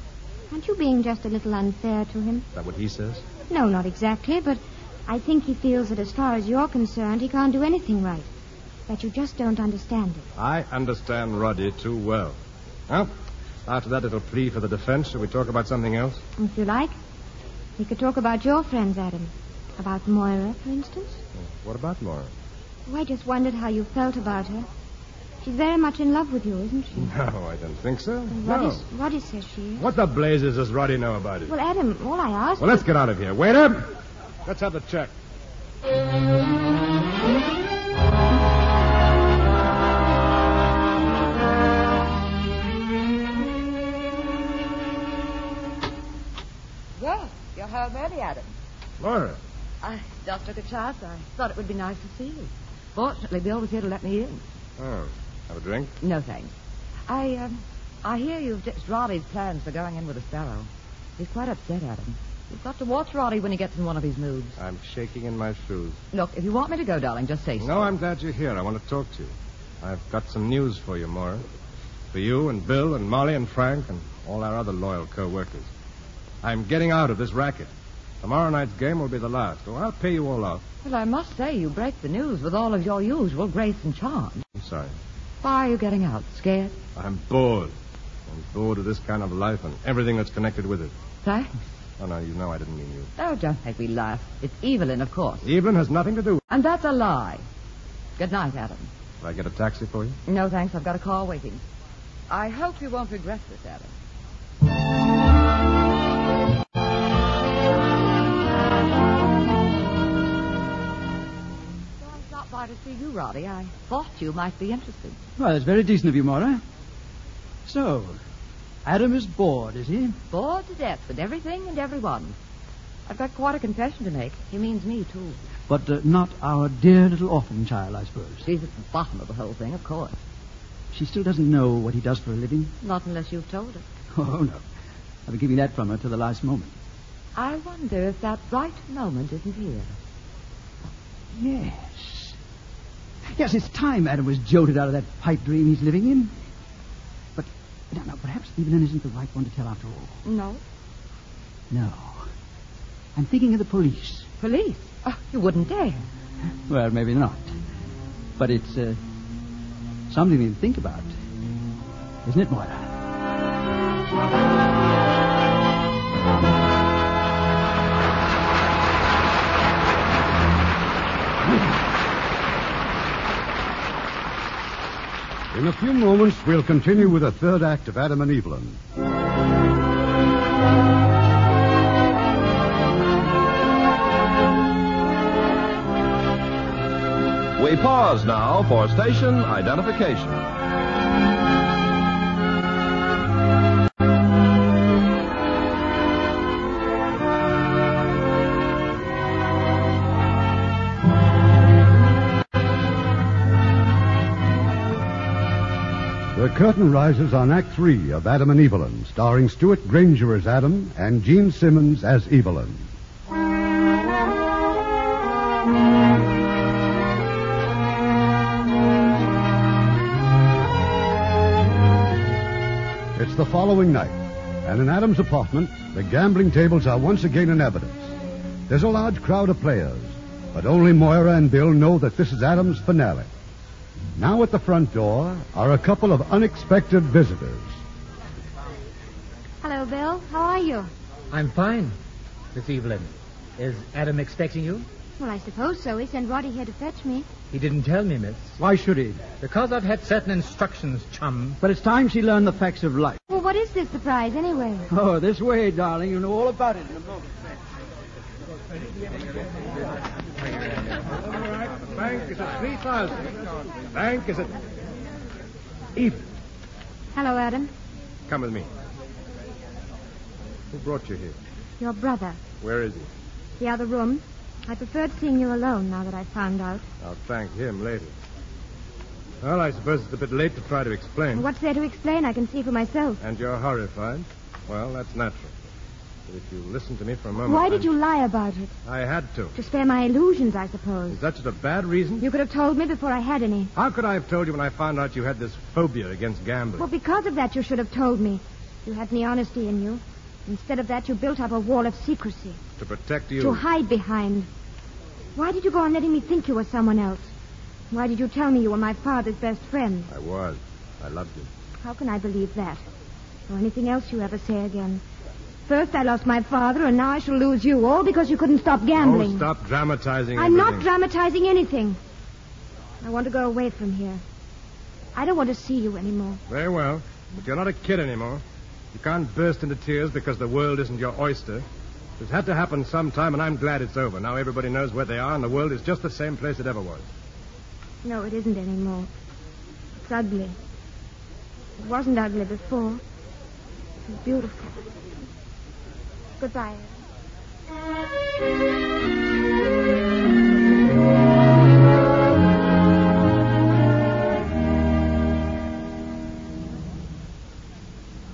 I: Aren't you being just a little unfair to him?
C: Is that what he says?
I: No, not exactly, but I think he feels that as far as you're concerned, he can't do anything right. That you just don't understand it.
C: I understand Roddy too well. Well, after that little plea for the defense, shall we talk about something else?
I: If you like. We could talk about your friends, Adam. About Moira, for instance.
C: What about Moira?
I: Oh, I just wondered how you felt about her. She's very much in love with you, isn't she?
C: No, I don't think so.
I: Roddy says she is.
C: What the blazes does Roddy know about it?
I: Well, Adam, all I asked...
C: Well, let's get out of here. Waiter! Let's have the check.
D: Well, you're home early, Adam.
C: Moira.
D: I just took a chance. I thought it would be nice to see you. Fortunately, Bill was here to let me in.
C: Oh, have a drink?
D: No, thanks. I hear you've ditched Roddy's plans for going in with a sparrow. He's quite upset, Adam. You've got to watch Roddy when he gets in one of his moods.
C: I'm shaking in my shoes.
D: Look, if you want me to go, darling, just say so.
C: No, I'm glad you're here. I want to talk to you. I've got some news for you, Moira. For you and Bill and Molly and Frank and all our other loyal co-workers. I'm getting out of this racket. Tomorrow night's game will be the last, so I'll pay you all off.
D: Well, I must say, you break the news with all of your usual grace and charm.
C: I'm sorry.
D: Why are you getting out? Scared?
C: I'm bored. I'm bored of this kind of life and everything that's connected with it.
D: Thanks.
C: Oh, no, you know I didn't mean you.
D: Oh, don't make me laugh. It's Evelyn, of course.
C: Evelyn has nothing to do with it.
D: And that's a lie. Good night, Adam.
C: Will I get a taxi for you?
D: No, thanks. I've got a car waiting. I hope you won't regret this, Adam. So I stopped by to see you, Roddy. I thought you might be interested.
K: Well, it's very decent of you, Moira. So, Adam is bored, is he?
D: Bored to death with everything and everyone. I've got quite a confession to make. He means me, too.
K: But not our dear little orphan child, I suppose.
D: She's at the bottom of the whole thing, of course.
K: She still doesn't know what he does for a living?
D: Not unless you've told her.
K: Oh, no. I've been keeping that from her till the last moment.
D: I wonder if that right moment isn't here.
K: Yes. Yes, it's time Adam was jolted out of that pipe dream he's living in. But, no, perhaps Evelyn isn't the right one to tell after all.
D: No?
K: No. I'm thinking of the police.
D: Police? Oh, you wouldn't dare.
K: Well, maybe not. But it's something to think about. Isn't it, Moira?
B: In a few moments, we'll continue with the third act of Adam and Evelyn.
A: We pause now for station identification.
B: The curtain rises on Act 3 of Adam and Evelyn, starring Stewart Granger as Adam and Gene Simmons as Evelyn. It's the following night, and in Adam's apartment, the gambling tables are once again in evidence. There's a large crowd of players, but only Moira and Bill know that this is Adam's finale. Now at the front door are a couple of unexpected visitors.
I: Hello, Bill. How are you?
E: I'm fine, Miss Evelyn. Is Adam expecting you?
I: Well, I suppose so. He sent Roddy here to fetch me.
E: He didn't tell me, miss.
K: Why should he?
E: Because I've had certain instructions, chum.
K: But it's time she learned the facts of life.
I: Well, what is this surprise, anyway?
K: Oh, this way, darling. You know all about it in a moment.
C: The bank is at 3,000. Bank is at... Eve,
I: Hello, Adam.
C: come with me. Who brought you here?
I: Your brother.
C: Where is he?
I: The other room. I preferred seeing you alone now that I found out.
C: I'll thank him later. Well, I suppose it's a bit late to try to explain.
I: What's there to explain? I can see for myself.
C: And you're horrified? Well, that's natural. But if you listen to me for a moment...
I: Why did you lie about it?
C: I had to.
I: To spare my illusions, I suppose.
C: Is that just a bad reason?
I: You could have told me before I had any.
C: How could I have told you when I found out you had this phobia against gambling?
I: Well, because of that, you should have told me. You had any honesty in you. Instead of that, you built up a wall of secrecy.
C: To protect you?
I: To hide behind. Why did you go on letting me think you were someone else? Why did you tell me you were my father's best friend?
C: I was. I loved you.
I: How can I believe that? Or anything else you ever say again? First I lost my father, and now I shall lose you, all because you couldn't stop gambling.
C: Oh, stop dramatizing
I: I'm
C: everything.
I: not dramatizing anything. I want to go away from here. I don't want to see you anymore.
C: Very well. But you're not a kid anymore. You can't burst into tears because the world isn't your oyster. It's had to happen sometime, and I'm glad it's over. Now everybody knows where they are, and the world is just the same place it ever was.
I: No, it isn't anymore. It's ugly. It wasn't ugly before. It was beautiful. Goodbye.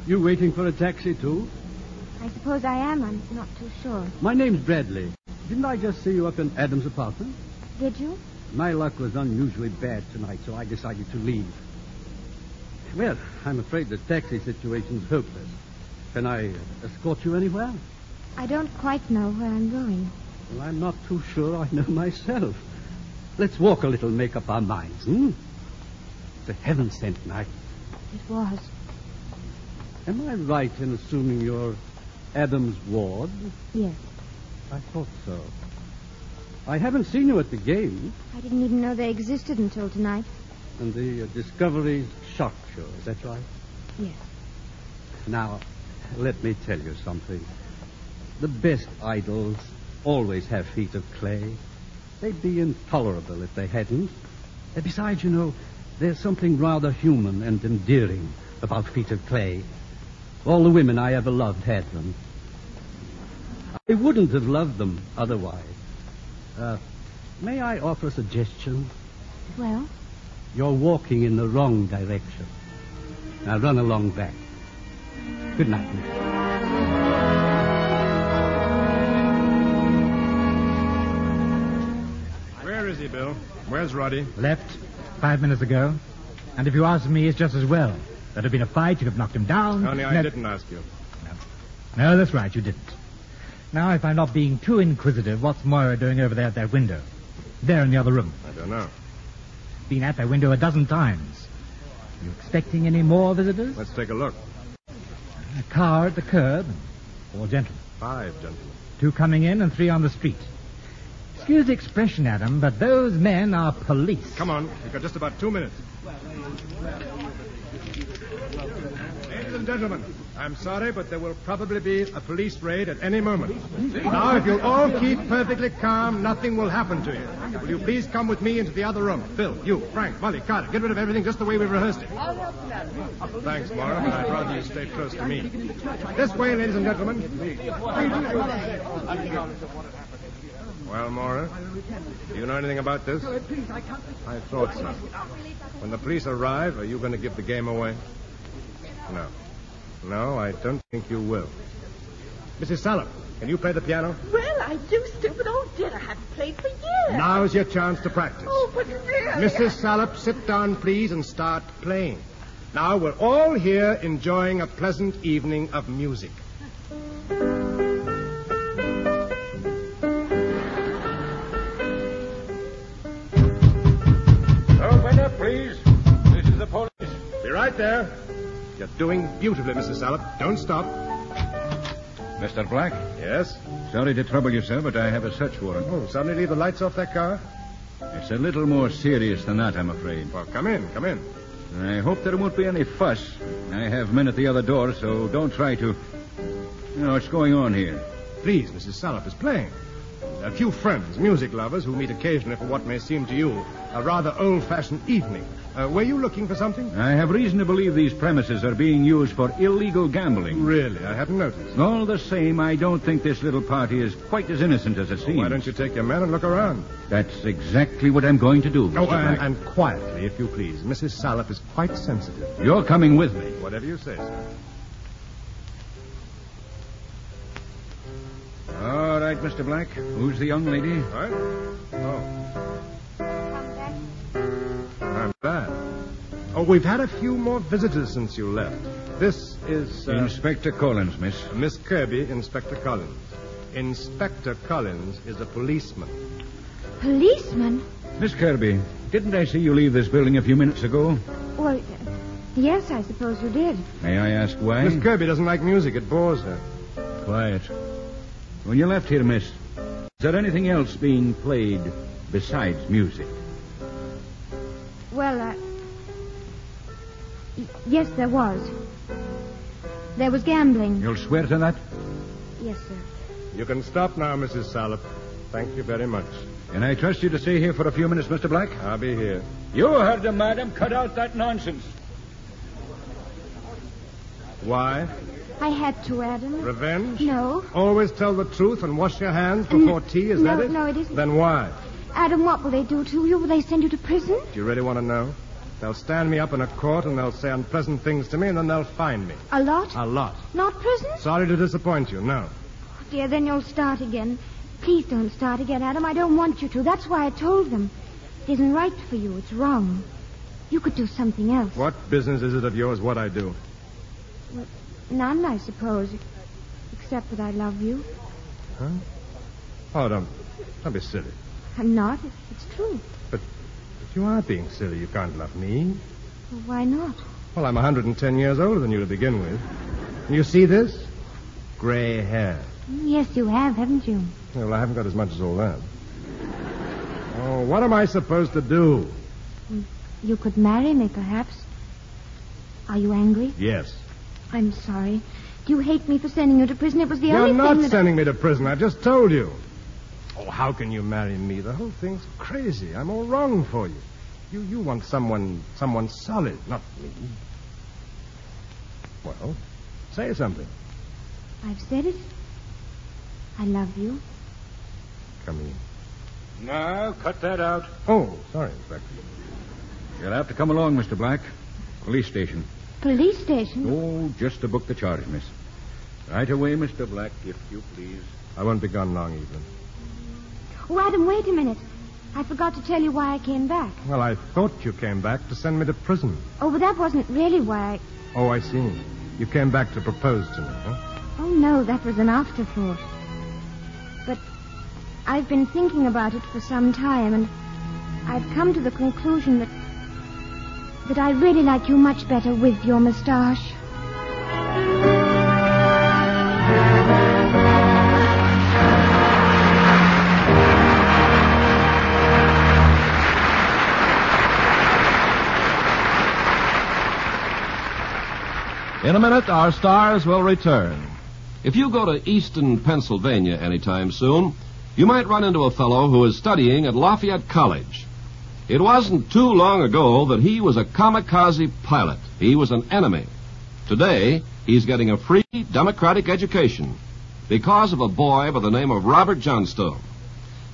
K: You waiting for a taxi, too?
I: I suppose I am. I'm not too sure.
K: My name's Bradley. Didn't I just see you up in Adam's apartment?
I: Did you?
K: My luck was unusually bad tonight, so I decided to leave. Well, I'm afraid the taxi situation's hopeless. Can I escort you anywhere?
I: I don't quite know where I'm going.
K: Well, I'm not too sure I know myself. Let's walk a little and make up our minds, It's a heaven-sent night.
I: It was.
K: Am I right in assuming you're Adam's ward?
I: Yes.
K: I thought so. I haven't seen you at the game.
I: I didn't even know they existed until tonight.
K: And the Discovery's shock show, is that right?
I: Yes.
K: Now, let me tell you something. The best idols always have feet of clay. They'd be intolerable if they hadn't. And besides, there's something rather human and endearing about feet of clay. All the women I ever loved had them. I wouldn't have loved them otherwise. May I offer a suggestion?
I: Well?
K: You're walking in the wrong direction. Now run along back. Good night, Miss.
C: Where is he, Bill? Where's Roddy?
E: Left 5 minutes ago. And if you ask me, it's just as well. There'd have been a fight, you'd have knocked him down.
C: Only I didn't ask you.
E: No, that's right, you didn't. Now, if I'm not being too inquisitive, what's Moira doing over there at that window? There in the other room.
C: I don't know.
E: Been at that window a dozen times. You expecting any more visitors?
C: Let's take a look.
E: A car at the curb. 4 gentlemen.
C: 5 gentlemen.
E: 2 coming in and 3 on the street. Excuse the expression, Adam, but those men are police.
C: Come on. We've got just about 2 minutes. Ladies and gentlemen, I'm sorry, but there will probably be a police raid at any moment. Now, if you'll all keep perfectly calm, nothing will happen to you. Will you please come with me into the other room? Phil, you, Frank, Molly, Carter, get rid of everything just the way we rehearsed it. Thanks, Moira, but I'd rather you stay close to me. This way, ladies and gentlemen. Well, Moira, do you know anything about this? I thought so. When the police arrive, are you going to give the game away? No. No, I don't think you will. Mrs. Salop, can you play the piano?
M: Well, I do, stupid old dear. I haven't played for years.
C: Now's your chance to practice.
M: Oh, but really...
C: Mrs. Salop, sit down, please, and start playing. Now, we're all here enjoying a pleasant evening of music.
N: Open up, please. This is the police.
C: Be right there. You're doing beautifully, Mrs. Salop. Don't stop.
N: Mr. Black?
C: Yes?
N: Sorry to trouble you, sir, but I have a search warrant.
C: Oh, suddenly leave the lights off that car?
N: It's a little more serious than that, I'm afraid.
C: Well, come in.
N: I hope there won't be any fuss. I have men at the other door, so don't try to... You know what's going on here.
C: Please, Mrs. Salop is playing. A few friends, music lovers, who meet occasionally for what may seem to you a rather old-fashioned evening. Were you looking for something?
N: I have reason to believe these premises are being used for illegal gambling.
C: Really? I hadn't noticed.
N: All the same, I don't think this little party is quite as innocent as it seems.
C: Why don't you take your men and look around?
N: That's exactly what I'm going to do, Mr. Black.
C: And quietly, if you please. Mrs. Salop is quite sensitive.
N: You're coming with me.
C: Whatever you say, sir.
N: All right, Mr. Black. Who's the young lady?
C: What? Oh. I'm back. Oh, we've had a few more visitors since you left. This is...
N: Inspector Collins, miss.
C: Miss Kirby, Inspector Collins. Inspector Collins is a policeman.
I: Policeman?
N: Miss Kirby, didn't I see you leave this building a few minutes ago?
I: Well, yes, I suppose you did.
N: May I ask why?
C: Miss Kirby doesn't like music. It bores her.
N: Quiet. When you left here, miss, is there anything else being played besides music?
I: Well, yes, there was. There was gambling.
N: You'll swear to that?
I: Yes, sir.
C: You can stop now, Mrs. Salop. Thank you very much.
N: Can I trust you to stay here for a few minutes, Mr. Black?
C: I'll be here.
N: You heard him, madam. Cut out that nonsense.
C: Why?
I: I had to, Adam.
C: Revenge?
I: No.
C: Always tell the truth and wash your hands before tea, is that it?
I: No, it isn't.
C: Then why?
I: Adam, what will they do to you? Will they send you to prison?
C: Do you really want to know? They'll stand me up in a court and they'll say unpleasant things to me and then they'll fine me.
I: A lot?
C: A lot.
I: Not prison?
C: Sorry to disappoint you, no.
I: Oh, dear, then you'll start again. Please don't start again, Adam. I don't want you to. That's why I told them. It isn't right for you. It's wrong. You could do something else.
C: What business is it of yours what I do?
I: Well, none, I suppose. Except that I love you.
C: Huh? Oh, don't be silly.
I: I'm not. It's true.
C: But you are being silly. You can't love me.
I: Well, why not?
C: Well, I'm 110 years older than you to begin with. And you see this? Gray hair.
I: Yes, you have, haven't you?
C: Well, I haven't got as much as all that. Oh, what am I supposed to do?
I: You could marry me, perhaps. Are you angry?
C: Yes.
I: I'm sorry. Do you hate me for sending you to prison? It was the
C: You're
I: only thing
C: not
I: that...
C: sending me to prison. I just told you. Oh, how can you marry me? The whole thing's crazy. I'm all wrong for you. You want someone solid, not me. Well, say something.
I: I've said it. I love you.
C: Come in.
N: No, cut that out.
C: Oh, sorry, Inspector.
N: You'll have to come along, Mr. Black. Police station.
I: Police station?
N: Oh, just to book the charge, miss. Right away, Mr. Black, if you please.
C: I won't be gone long, Evelyn.
I: Oh, Adam, wait a minute. I forgot to tell you why I came back.
C: Well, I thought you came back to send me to prison.
I: Oh, but that wasn't really why I...
C: Oh, I see. You came back to propose to me, huh?
I: Oh, no, that was an afterthought. But I've been thinking about it for some time, and I've come to the conclusion that I really like you much better with your moustache.
A: In a minute, our stars will return. If you go to Easton, Pennsylvania anytime soon, you might run into a fellow who is studying at Lafayette College. It wasn't too long ago that he was a kamikaze pilot. He was an enemy. Today, he's getting a free democratic education because of a boy by the name of Robert Johnstone.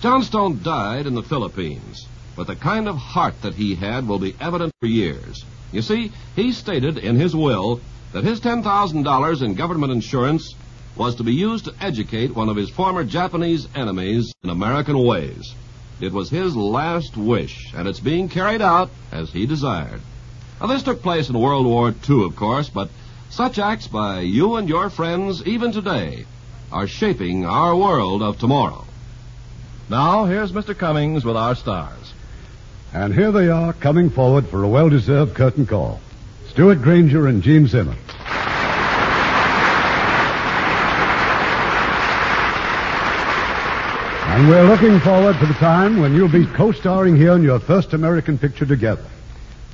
A: Johnstone died in the Philippines, but the kind of heart that he had will be evident for years. You see, he stated in his will that his $10,000 in government insurance was to be used to educate one of his former Japanese enemies in American ways. It was his last wish, and it's being carried out as he desired. Now, this took place in World War II, of course, but such acts by you and your friends, even today, are shaping our world of tomorrow. Now, here's Mr. Cummings with our stars.
B: And here they are, coming forward for a well-deserved curtain call. Stewart Granger and Gene Simmons. And we're looking forward to the time when you'll be co-starring here in your first American picture together.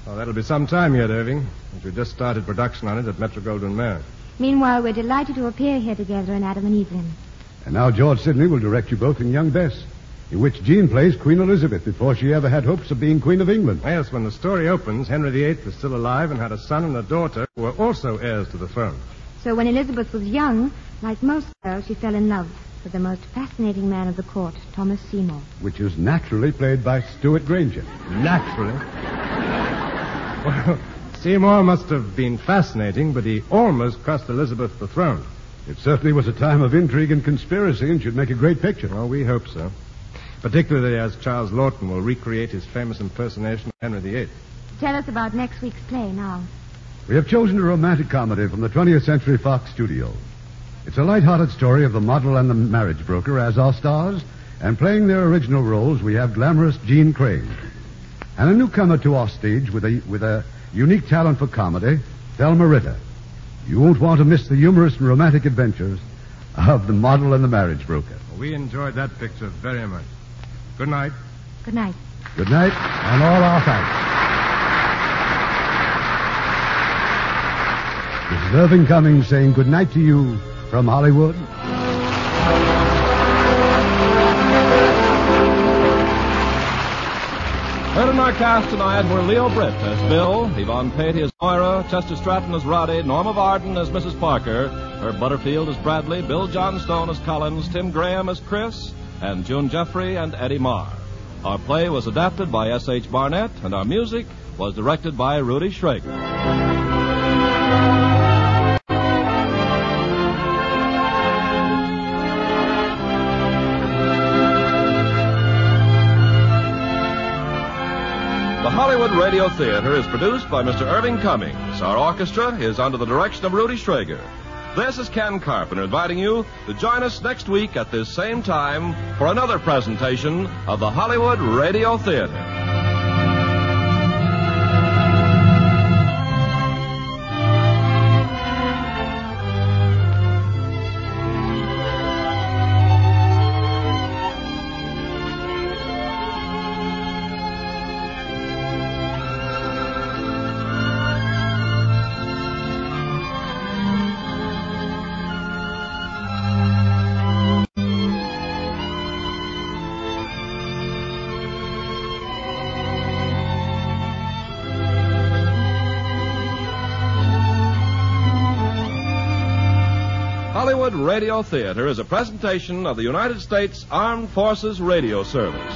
C: Oh, that'll be some time yet, Irving, as we just started production on it at Metro-Goldwyn-Mayer.
I: Meanwhile, we're delighted to appear here together in Adam and Evelyn.
B: And now George Sidney will direct you both in Young Bess, in which Jean plays Queen Elizabeth before she ever had hopes of being Queen of England.
C: Yes, when the story opens, Henry VIII was still alive and had a son and a daughter who were also heirs to the throne.
I: So when Elizabeth was young, like most girls, she fell in love with the most fascinating man of the court, Thomas Seymour.
B: Which is naturally played by Stewart Granger.
C: Naturally? Well, Seymour must have been fascinating, but he almost cost Elizabeth the throne.
B: It certainly was a time of intrigue and conspiracy and should make a great picture.
C: Well, we hope so. Particularly as Charles Lawton will recreate his famous impersonation of Henry VIII.
I: Tell us about next week's play now.
B: We have chosen a romantic comedy from the 20th Century Fox studios. It's a light-hearted story of the model and the marriage broker as our stars, and playing their original roles we have glamorous Jean Craig. And a newcomer to our stage with a unique talent for comedy, Thelma Ritter. You won't want to miss the humorous and romantic adventures of the model and the marriage broker.
C: We enjoyed that picture very much. Good night.
I: Good night.
B: Good night, and all our thanks. This is Irving Cummings saying good night to you from Hollywood.
A: Heard in our cast tonight were Leo Britt as Bill, Yvonne Patey as Moira, Chester Stratton as Roddy, Norma Varden as Mrs. Parker, Herb Butterfield as Bradley, Bill Johnstone as Collins, Tim Graham as Chris, and June Jeffrey and Eddie Marr. Our play was adapted by S.H. Barnett, and our music was directed by Rudy Schrager. The Hollywood Radio Theatre is produced by Mr. Irving Cummings. Our orchestra is under the direction of Rudy Schrager. This is Ken Carpenter inviting you to join us next week at this same time for another presentation of the Hollywood Radio Theatre. Hollywood Radio Theatre is a presentation of the United States Armed Forces Radio Service.